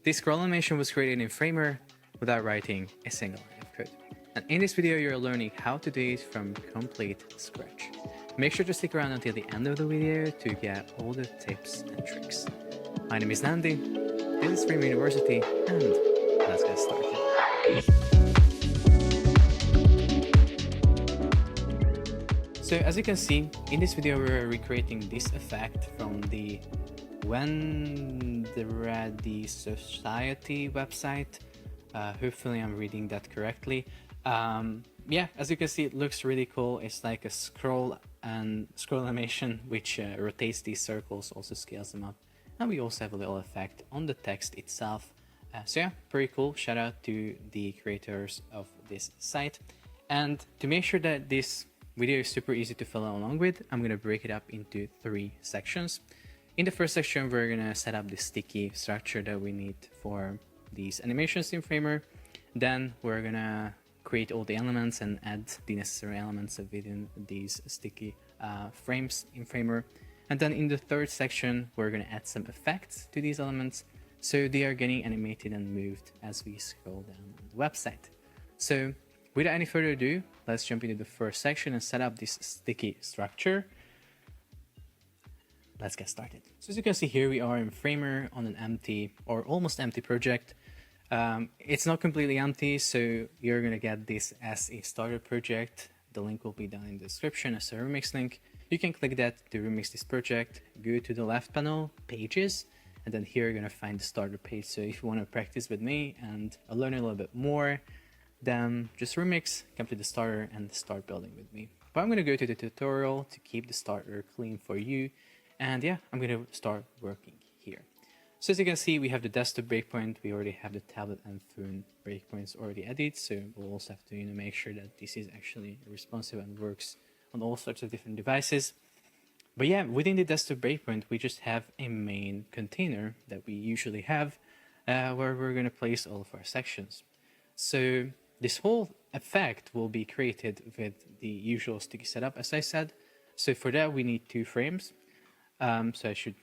This scroll animation was created in Framer without writing a single line of code. And in this video, you're learning how to do it from complete scratch. Make sure to stick around until the end of the video to get all the tips and tricks. My name is Nandi, this is Framer University, and let's get started. So as you can see, in this video we're recreating this effect from the When the Ready Society website. Hopefully I'm reading that correctly. Yeah, as you can see, it looks really cool. It's like a scroll animation which rotates these circles, also scales them up, and we also have a little effect on the text itself. So yeah, pretty cool. Shout out to the creators of this site. And to make sure that this video is super easy to follow along with, I'm gonna break it up into 3 sections. In the first section, we're gonna set up the sticky structure that we need for these animations in Framer. Then we're gonna create all the elements and add the necessary elements within these sticky frames in Framer. And then in the third section, we're gonna add some effects to these elements so they are getting animated and moved as we scroll down on the website. So without any further ado, let's jump into the first section and set up this sticky structure. Let's get started. So as you can see here, we are in Framer on an empty or almost empty project. It's not completely empty, so you're gonna get this as a starter project. The link will be down in the description as a remix link. You can click that to remix this project, go to the left panel, pages, and then here you're gonna find the starter page. So if you wanna practice with me and learn a little bit more, then just remix, come to the starter and start building with me. But I'm gonna go to the tutorial to keep the starter clean for you. And yeah, I'm gonna start working here. So as you can see, we have the desktop breakpoint. We already have the tablet and phone breakpoints already added. So we'll also have to make sure that this is actually responsive and works on all sorts of different devices. But yeah, within the desktop breakpoint, we just have a main container that we usually have where we're gonna place all of our sections. So this whole effect will be created with the usual sticky setup, as I said. So for that, we need 2 frames. So I should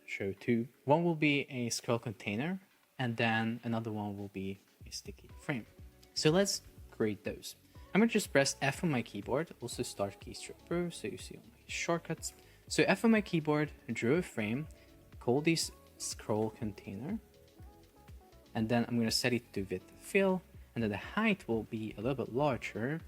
show 2. One will be a scroll container, and then another one will be a sticky frame. So let's create those. I'm gonna just press F on my keyboard, also start keystroke pro, so you see all my shortcuts. So F on my keyboard, draw a frame, call this scroll container, and then I'm gonna set it to width fill, and then the height will be a little bit larger,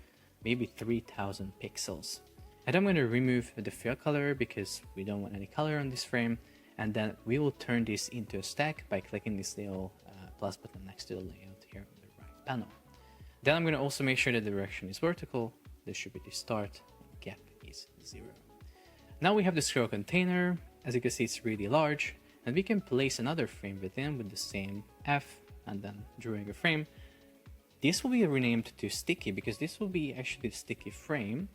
maybe 3000 pixels. And I'm going to remove the fill color because we don't want any color on this frame. And then we will turn this into a stack by clicking this little plus button next to the layout here on the right panel. Then I'm going to also make sure that the direction is vertical. This should be the start, and gap is 0. Now we have the scroll container. As you can see, it's really large, and we can place another frame within with the same F and then drawing a frame. This will be renamed to sticky because this will be actually the sticky frame.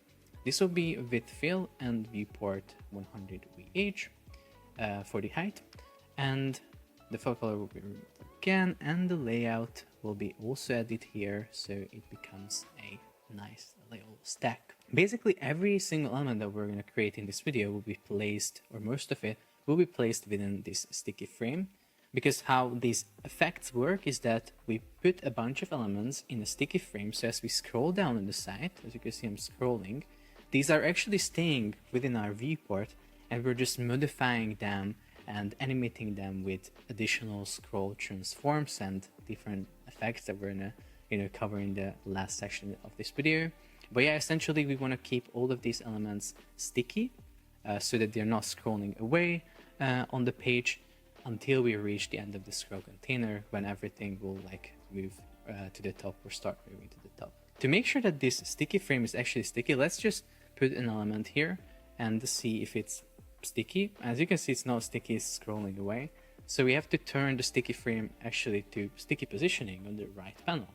This will be width fill and viewport 100 VH for the height, and the fill color will be removed again, and the layout will be also added here so it becomes a nice little stack. Basically every single element that we're going to create in this video will be placed, or most of it will be placed within this sticky frame, because how these effects work is that we put a bunch of elements in a sticky frame. So as we scroll down on the side, as you can see I'm scrolling, these are actually staying within our viewport, and we're just modifying them and animating them with additional scroll transforms and different effects that we're gonna cover in the last section of this video. But yeah, essentially we want to keep all of these elements sticky so that they're not scrolling away on the page until we reach the end of the scroll container, when everything will like move to the top or start moving to the top. To make sure that this sticky frame is actually sticky, let's just put an element here and see if it's sticky. As you can see, it's not sticky, it's scrolling away. So we have to turn the sticky frame actually to sticky positioning on the right panel.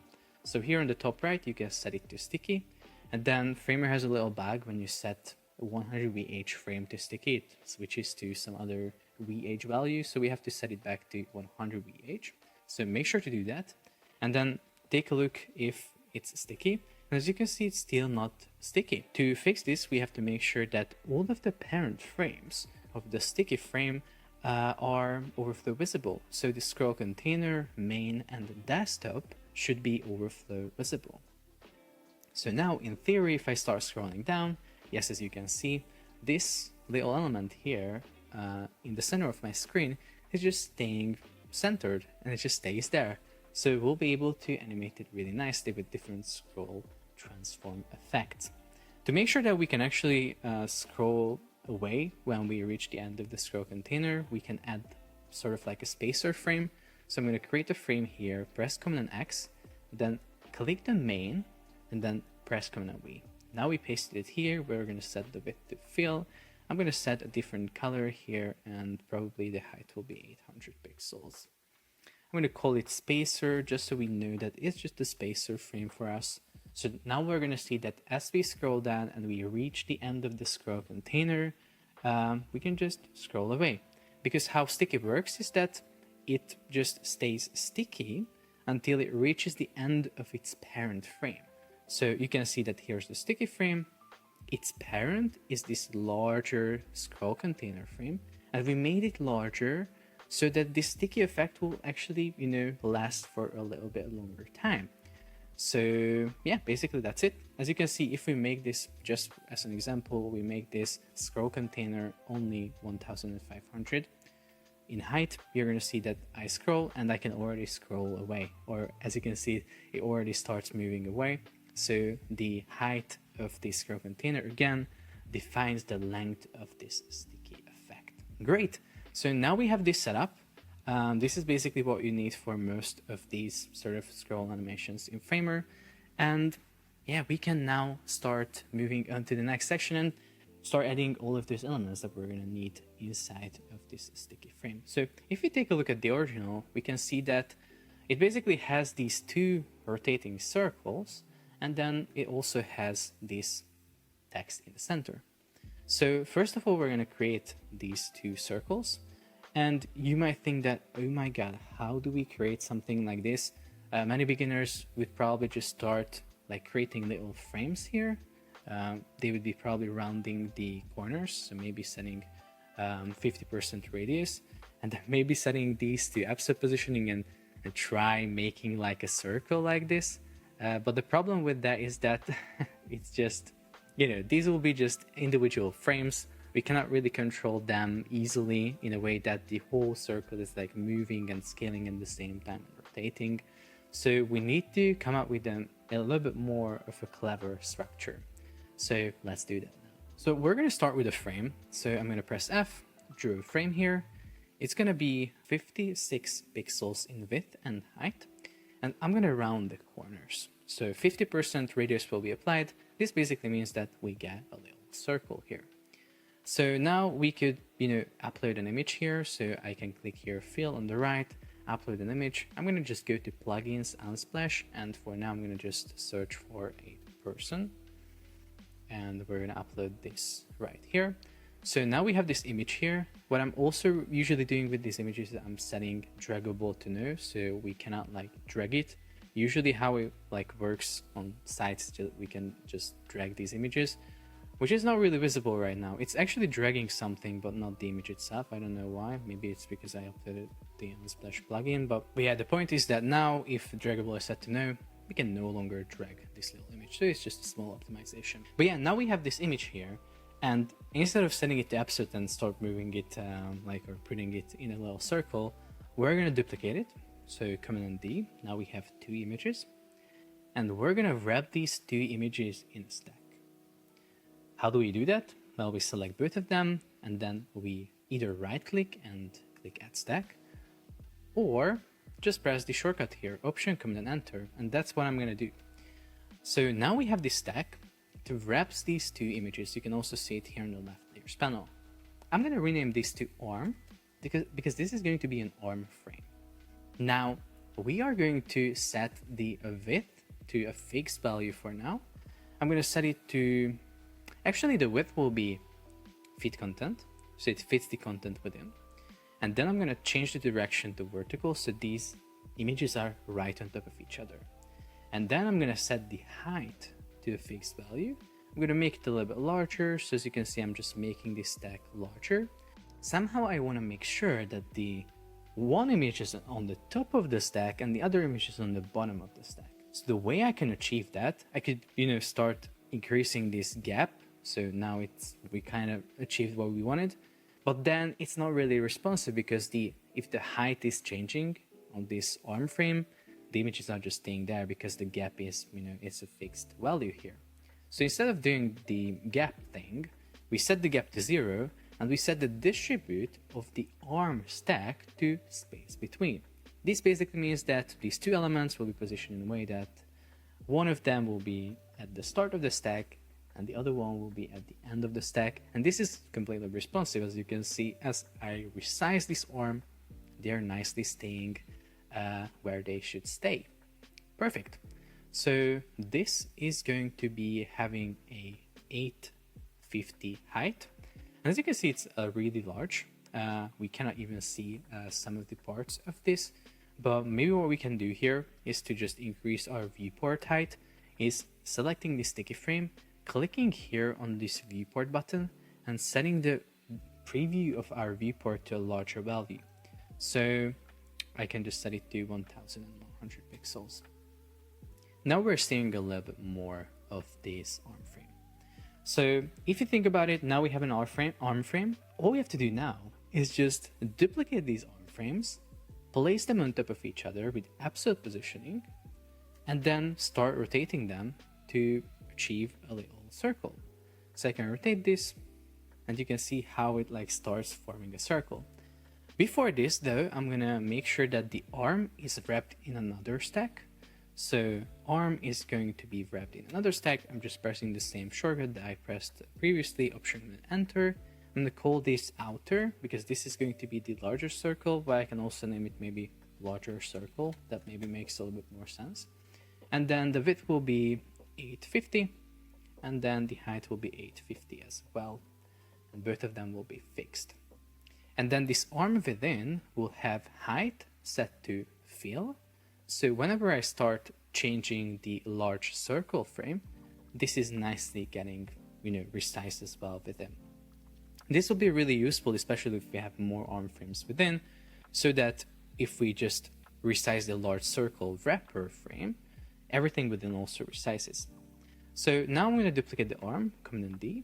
So here on the top right, you can set it to sticky. And then Framer has a little bug when you set a 100 VH frame to sticky, it switches to some other VH value. So we have to set it back to 100 VH. So make sure to do that. And then take a look if it's sticky. And as you can see, it's still not sticky. To fix this, we have to make sure that all of the parent frames of the sticky frame are overflow visible. So the scroll container, main, and the desktop should be overflow visible. So now in theory, if I start scrolling down, yes, as you can see, this little element here in the center of my screen is just staying centered and it just stays there. So we'll be able to animate it really nicely with different scroll transform effects. To make sure that we can actually scroll away when we reach the end of the scroll container, we can add sort of like a spacer frame. So I'm going to create a frame here, press Command X, then click the main, and then press Command V. Now we pasted it here. We're going to set the width to fill. I'm going to set a different color here, and probably the height will be 800 pixels. I'm going to call it spacer just so we know that it's just a spacer frame for us. So now we're going to see that as we scroll down and we reach the end of the scroll container, we can just scroll away. Because how sticky works is that it just stays sticky until it reaches the end of its parent frame. So you can see that here's the sticky frame. Its parent is this larger scroll container frame, and we made it larger so that this sticky effect will actually, last for a little bit longer time. So yeah, basically that's it. As you can see, if we make this, just as an example, we make this scroll container only 1500 in height, you're going to see that I scroll and I can already scroll away, or as you can see, it already starts moving away. So the height of the scroll container again defines the length of this sticky effect. Great. So now we have this set up. This is basically what you need for most of these sort of scroll animations in Framer. And yeah, we can now start moving on to the next section and start adding all of those elements that we're going to need inside of this sticky frame. So if we take a look at the original, we can see that it basically has these two rotating circles, and then it also has this text in the center. So first of all, we're going to create these two circles. And you might think that, oh my god, how do we create something like this? Many beginners would probably just start like creating little frames here. They would be probably rounding the corners, so maybe setting 50% radius, and then maybe setting these to absolute positioning and try making like a circle like this. But the problem with that is that it's just, these will be just individual frames. We cannot really control them easily in a way that the whole circle is like moving and scaling at the same time and rotating. So we need to come up with a little bit more of a clever structure. So let's do that now. So we're going to start with a frame. So I'm going to press F, draw a frame here. It's going to be 56 pixels in width and height. And I'm going to round the corners. So 50% radius will be applied. This basically means that we get a little circle here. So now we could, upload an image here. So I can click here, fill on the right, upload an image. I'm going to just go to plugins, Unsplash. And for now, I'm going to just search for a person. And we're going to upload this right here. So now we have this image here. What I'm also usually doing with these images is I'm setting draggable to no. So we cannot like drag it. Usually how it like works on sites, we can just drag these images, which is not really visible right now. It's actually dragging something, but not the image itself. I don't know why. Maybe it's because I uploaded the Unsplash plugin. But yeah, the point is that now if draggable is set to no, we can no longer drag this little image. So it's just a small optimization. But yeah, now we have this image here. And instead of setting it to absolute and start moving it or putting it in a little circle, we're going to duplicate it. So Command D, now we have two images. And we're going to wrap these two images in a stack. How do we do that? Well, we select both of them, and then we either right-click and click Add Stack, or just press the shortcut here, Option, Command, and Enter, and that's what I'm going to do. So now we have this stack. To wrap these two images, you can also see it here on the left layers panel. I'm going to rename this to Arm, because this is going to be an arm frame. Now, we are going to set the width to a fixed value for now. I'm going to set it to... Actually, the width will be fit content, so it fits the content within. And then I'm going to change the direction to vertical, so these images are right on top of each other. And then I'm going to set the height to a fixed value. I'm going to make it a little bit larger, so as you can see, I'm just making this stack larger. somehow I want to make sure that the one image is on the top of the stack and the other image is on the bottom of the stack. So the way I can achieve that, I could, start increasing this gap. So now we kind of achieved what we wanted, but then it's not really responsive because if the height is changing on this arm frame, the image is not just staying there because the gap is, it's a fixed value here. So instead of doing the gap thing, we set the gap to 0 and we set the distribute of the arm stack to space between. This basically means that these two elements will be positioned in a way that one of them will be at the start of the stack and the other one will be at the end of the stack. And this is completely responsive, as you can see. As I resize this arm, they're nicely staying where they should stay. Perfect. So this is going to be having a 850 height. And as you can see, it's really large. We cannot even see some of the parts of this, but maybe what we can do here is to just increase our viewport height, is selecting the sticky frame, clicking here on this viewport button and setting the preview of our viewport to a larger value. So I can just set it to 1100 pixels. Now we're seeing a little bit more of this arm frame. So if you think about it, now we have an arm frame. All we have to do now is just duplicate these arm frames, place them on top of each other with absolute positioning, and then start rotating them to achieve a little circle. So I can rotate this and you can see how it starts forming a circle. Before this though, I'm gonna make sure that the arm is wrapped in another stack. So arm is going to be wrapped in another stack. I'm just pressing the same shortcut that I pressed previously, Option and Enter. I'm gonna call this outer because this is going to be the larger circle, but I can also name it maybe larger circle. That maybe makes a little bit more sense. And then the width will be 850 and then the height will be 850 as well. And both of them will be fixed. And then this arm within will have height set to fill. So whenever I start changing the large circle frame, this is nicely getting, resized as well within. This will be really useful, especially if we have more arm frames within, so that if we just resize the large circle wrapper frame, everything within also resizes. So now I'm going to duplicate the arm, Command D,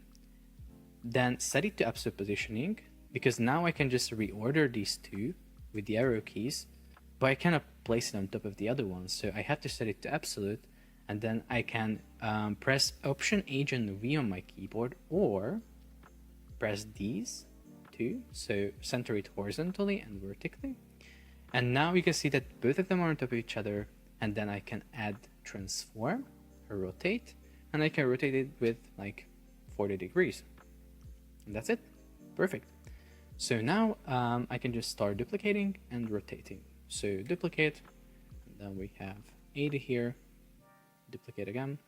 then set it to absolute positioning, because now I can just reorder these two with the arrow keys, but I cannot place it on top of the other one. So I have to set it to absolute, and then I can press Option H and V on my keyboard, or press these two, so center it horizontally and vertically. And now you can see that both of them are on top of each other, and then I can add transform or rotate, and I can rotate it with 40 degrees. And that's it. Perfect. So now I can just start duplicating and rotating. So duplicate, and then we have 80 here, duplicate again,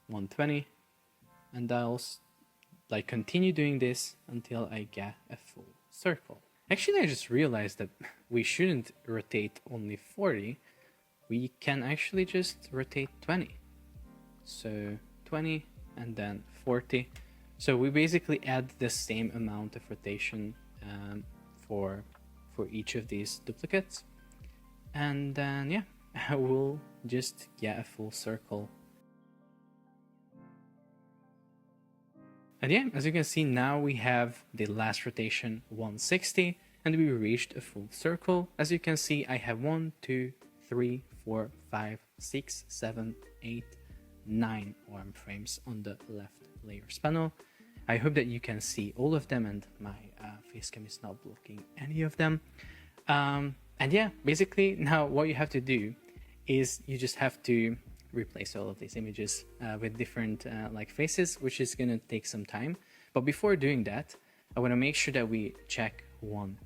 120, and I'll continue doing this until I get a full circle. Actually, I just realized that we shouldn't rotate only 40. We can actually just rotate 20. So 20 and then 40. So we basically add the same amount of rotation for each of these duplicates. And then, yeah, I will just get a full circle. And yeah, as you can see, now we have the last rotation 160 and we reached a full circle. As you can see, I have 1, 2, 3, 4, 5, 6, 7, 8, 9 arm frames on the left layers panel. I hope that you can see all of them and my face cam is not blocking any of them. And yeah, basically now what you have to do is you just have to replace all of these images with different faces, which is going to take some time. But before doing that, I want to make sure that we check one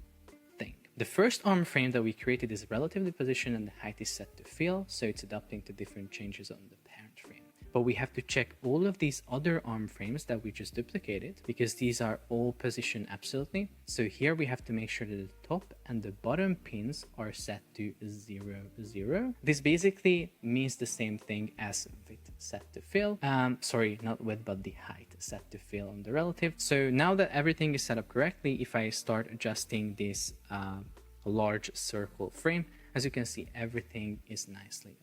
thing. The first arm frame that we created is relatively positioned and the height is set to fill, so it's adapting to different changes on the parent frame. but we have to check all of these other arm frames that we just duplicated because these are all positioned absolutely. So here we have to make sure that the top and the bottom pins are set to 0, 0. This basically means the same thing as width set to fill. Sorry, not width, but the height set to fill on the relative. So now that everything is set up correctly, if I start adjusting this large circle frame, as you can see, everything is nicely adjusted.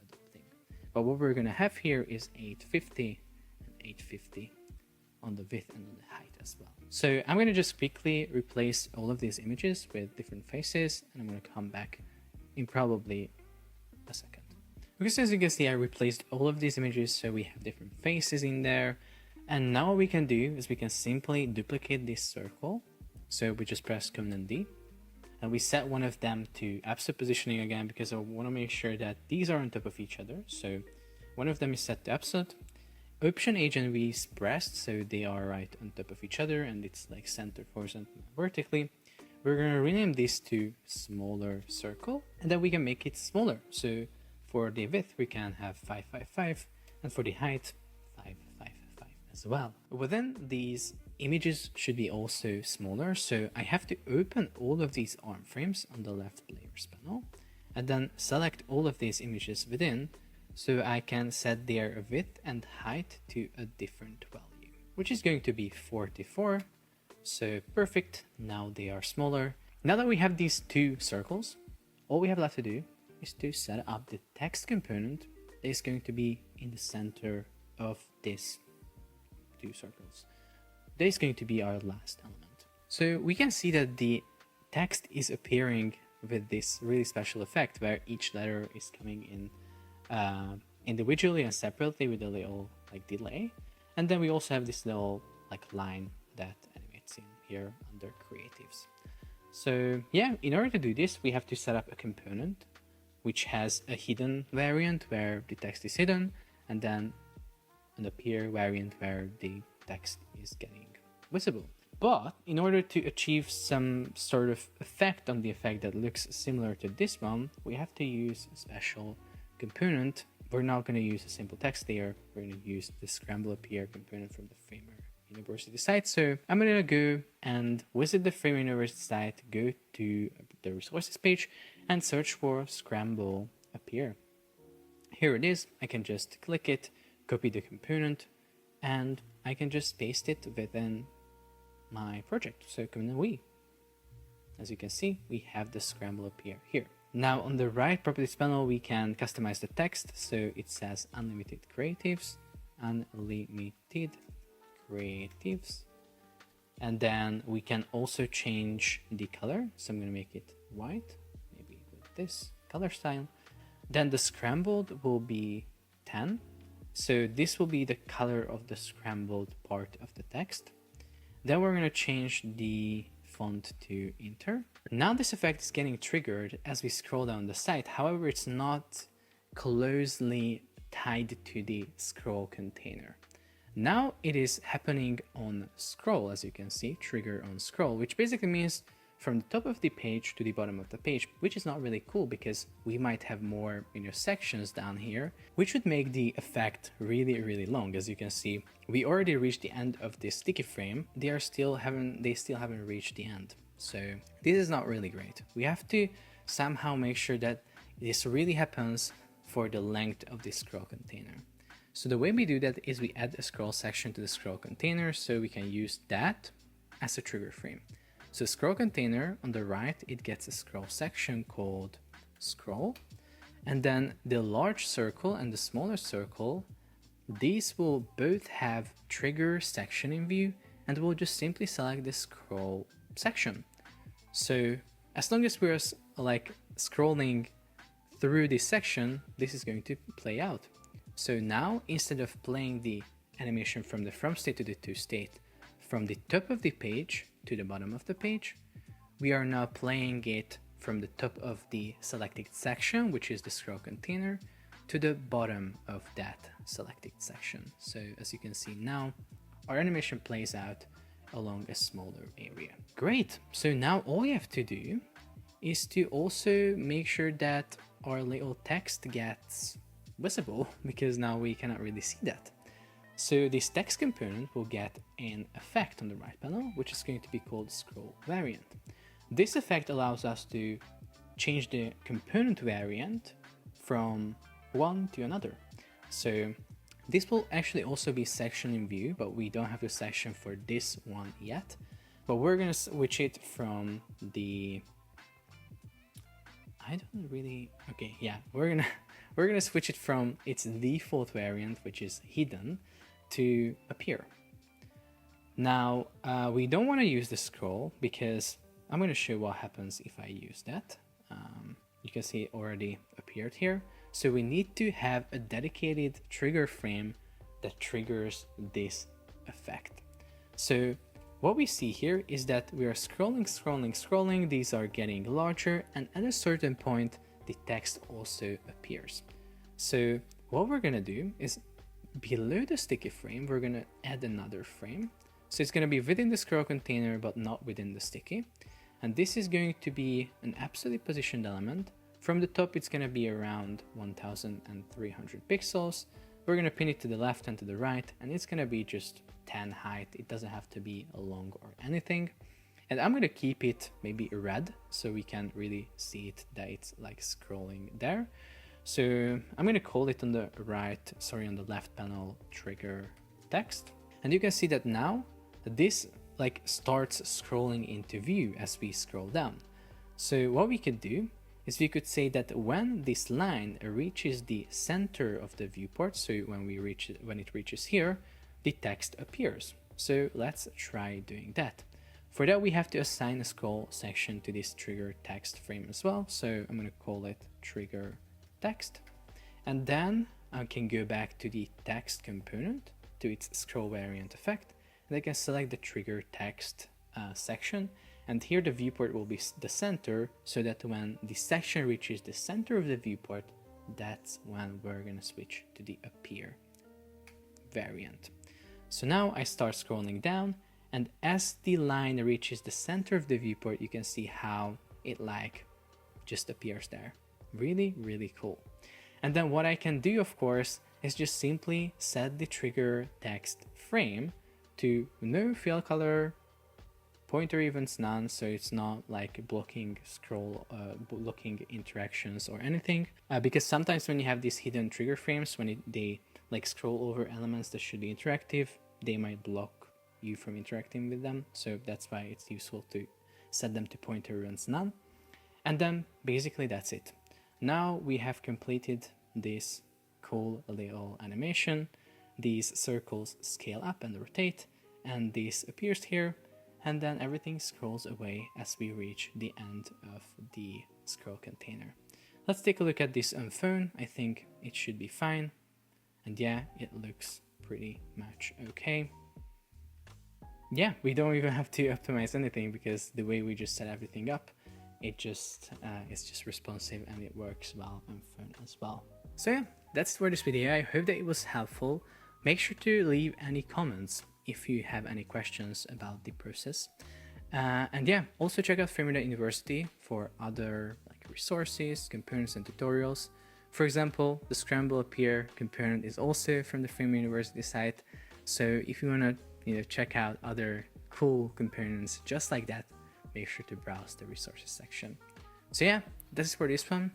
But what we're going to have here is 850 and 850 on the width and on the height as well. So I'm going to just quickly replace all of these images with different faces, and I'm going to come back in probably a second. Because as you can see, I replaced all of these images so we have different faces in there. And now what we can do is we can simply duplicate this circle. So we just press Command D. And we set one of them to absolute positioning again because I want to make sure that these are on top of each other. So one of them is set to absolute. Option H and V is pressed so they are right on top of each other and it's like center horizontal vertically. We're going to rename this to smaller circle and then we can make it smaller. So for the width we can have 555 and for the height 555 as well. Within these images should be also smaller, so I have to open all of these arm frames on the left layers panel and then select all of these images within so I can set their width and height to a different value, which is going to be 44. So perfect, now they are smaller. Now that we have these two circles, all we have left to do is to set up the text component that is going to be in the center of these two circles. That is going to be our last element. So we can see that the text is appearing with this really special effect where each letter is coming in individually and separately with a little like delay. And then we also have this little like line that animates in here under creatives. So yeah, in order to do this, we have to set up a component which has a hidden variant where the text is hidden and then an appear variant where the text is getting visible. But in order to achieve some sort of effect on the effect that looks similar to this one, we have to use a special component. We're not going to use a simple text layer. We're going to use the Scramble Appear component from the Framer University site. So I'm going to go and visit the Framer University site, go to the resources page and search for Scramble Appear. Here it is. I can just click it, copy the component, and I can just paste it within my project. So Command V. As you can see, we have the Scramble Appear here. Now on the right properties panel, we can customize the text. So it says unlimited creatives, unlimited creatives. And then we can also change the color. So I'm going to make it white, maybe with this color style. Then the scrambled will be 10. So this will be the color of the scrambled part of the text. Then we're going to change the font to Inter. Now this effect is getting triggered as we scroll down the site. However, it's not closely tied to the scroll container. Now it is happening on scroll, as you can see, trigger on scroll, which basically means from the top of the page to the bottom of the page, which is not really cool because we might have more sections down here, which would make the effect really long. As you can see, we already reached the end of this sticky frame. They still haven't reached the end. So this is not really great. We have to somehow make sure that this really happens for the length of the scroll container. So the way we do that is we add a scroll section to the scroll container so we can use that as a trigger frame. So scroll container on the right, it gets a scroll section called scroll. And then the large circle and the smaller circle, these will both have trigger section in view and we'll just simply select the scroll section. So as long as we're like scrolling through this section, this is going to play out. So now instead of playing the animation from the from state to the to state, from the top of the page to the bottom of the page, we are now playing it from the top of the selected section, which is the scroll container, to the bottom of that selected section. So as you can see now, our animation plays out along a smaller area. Great. So now all we have to do is to also make sure that our little text gets visible, because now we cannot really see that. So this text component will get an effect on the right panel, which is going to be called scroll variant. This effect allows us to change the component variant from one to another. So this will actually also be section in view, but we don't have the section for this one yet. But we're gonna switch it from the, we're gonna switch it from its default variant, which is hidden, to appear. Now we don't want to use the scroll because I'm going to show what happens if I use that. You can see it already appeared here. So we need to have a dedicated trigger frame that triggers this effect. So what we see here is that we are scrolling, these are getting larger, and at a certain point the text also appears. So what we're gonna do is below the sticky frame, we're gonna add another frame. So it's gonna be within the scroll container, but not within the sticky. And this is going to be an absolutely positioned element. From the top, it's gonna be around 1300 pixels. We're gonna pin it to the left and to the right, and it's gonna be just 10 height. It doesn't have to be a long or anything. And I'm gonna keep it maybe red so we can really see it, that it's like scrolling there. So I'm gonna call it on the on the left panel trigger text. And you can see that now this like starts scrolling into view as we scroll down. So what we could do is we could say that when this line reaches the center of the viewport, so when it reaches here, the text appears. So let's try doing that. For that, we have to assign a scroll section to this trigger text frame as well. So I'm going to call it trigger text. And then I can go back to the text component, to its scroll variant effect, and I can select the trigger text section. And here the viewport will be the center, so that when the section reaches the center of the viewport, that's when we're going to switch to the appear variant. So now I start scrolling down, and as the line reaches the center of the viewport, you can see how it like just appears there. Really, really cool. And then what I can do, of course, is just simply set the trigger text frame to no fill color, pointer events none, so it's not like blocking blocking interactions or anything. Because sometimes when you have these hidden trigger frames, when they like scroll over elements that should be interactive, they might block you from interacting with them. So that's why it's useful to set them to pointer events none. And then basically that's it. Now we have completed this cool little animation. These circles scale up and rotate, and this appears here, and then everything scrolls away as we reach the end of the scroll container. Let's take a look at this on phone. I think it should be fine. And yeah, it looks pretty much okay. Yeah, we don't even have to optimize anything because the way we just set everything up, it's just responsive and it works well on phone as well. So yeah, that's for this video. I hope that it was helpful. Make sure to leave any comments if you have any questions about the process. And yeah, also check out Framer University for other like resources, components, and tutorials. For example, the Scramble Appear component is also from the Framer University site. So if you want to check out other cool components just like that, make sure to browse the resources section. So yeah, this is for this one.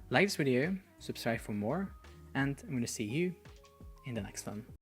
Like this video, subscribe for more, and I'm going to see you in the next one.